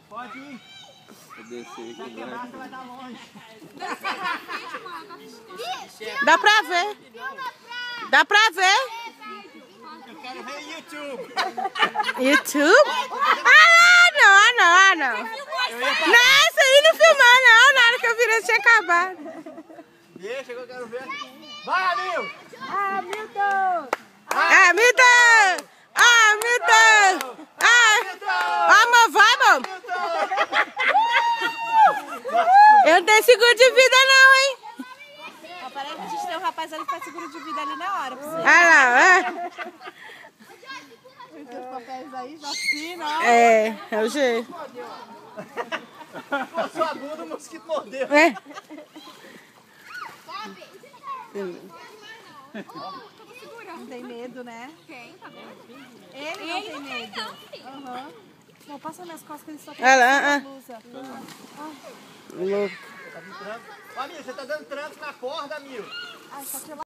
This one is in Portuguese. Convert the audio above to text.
Pode ir. Vou descer Se aqui, quebrar, você vai dar longe. Dá pra ver. Dá pra ver. Eu quero ver YouTube. YouTube? Ah, não. Não, isso aí não filmou, não. Na hora que eu virei tinha acabado. Deixa que eu quero ver. Vai, Hamilton! Hamilton! Amor, vai, amor. Eu não tenho seguro de vida, não, hein? Parece que a gente tem um rapaz ali que faz seguro de vida ali na hora pra você. Os papéis aí, já assinam. É o jeito. Coçou a bunda, o mosquito mordeu. Não tem medo, né? Quem? Tá bom? Ele não tem medo. Aham. Não, passa nas costas que ele só tem Olha blusa. louco. Ó, Mil, você tá dando tranco na corda, Mil. Ai, só que